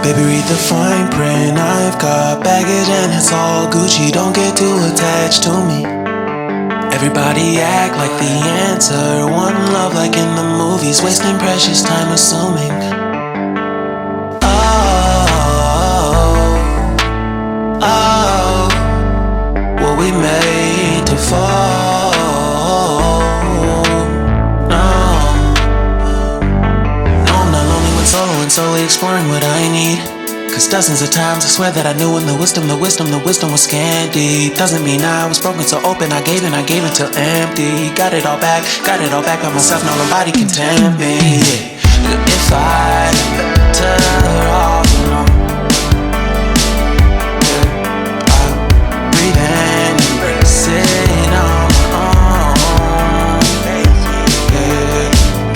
Baby, read the fine print. I've got baggage and it's all Gucci. Don't get too attached to me. Everybody act like the answer. One love like in the movies. Wasting precious time assuming. Oh, were we made to fall? Solo and solely exploring what I need. Cause dozens of times I swear that I knew when the wisdom was scanty. Doesn't mean I was broken so open, I gave till empty. Got it all back by myself, now nobody can tempt me. If I better off alone, I'll breathe and embrace it on my own.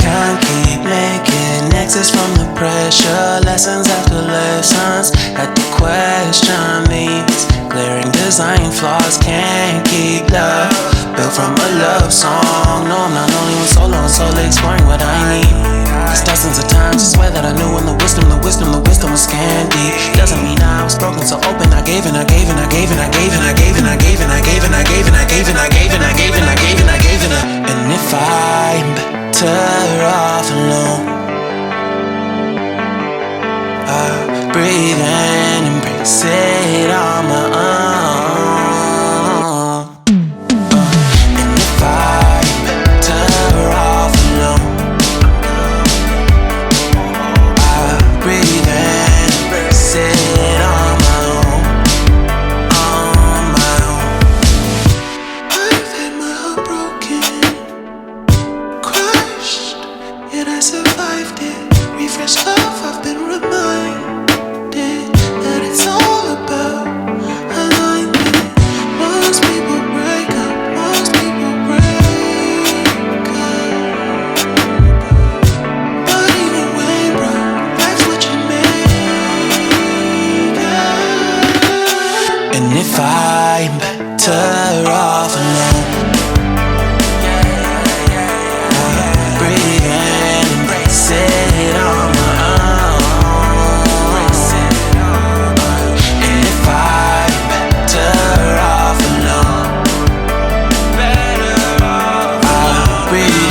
Can't keep making exits from the pressure. Lessons after lessons. Had to question these glaring design flaws. Can't keep love built from a love song. No, I'm not only one solo and solely exploring what I need. Cause dozens of times I swear that I knew when the wisdom was scanty. Doesn't mean I was broken so open. I gave and I gave and I gave and I gave and I gave and I gave and I gave and I gave and I gave and I gave and I gave and I gave and I gave and I. And if I'm better off alone, I'll breathe and embrace it on my own. And if I'm better off alone, I'll breathe and embrace it on my own. On my own. I've had my heart broken, crushed, yet I survived it. Refreshed love, I've been reminded that it's all about alignment. Most people break up, most people break up. But even when broke, life's what you make of. And if I'm better off alone, I'll breathe and embrace it on my own. And if I'm better off alone, I'll breathe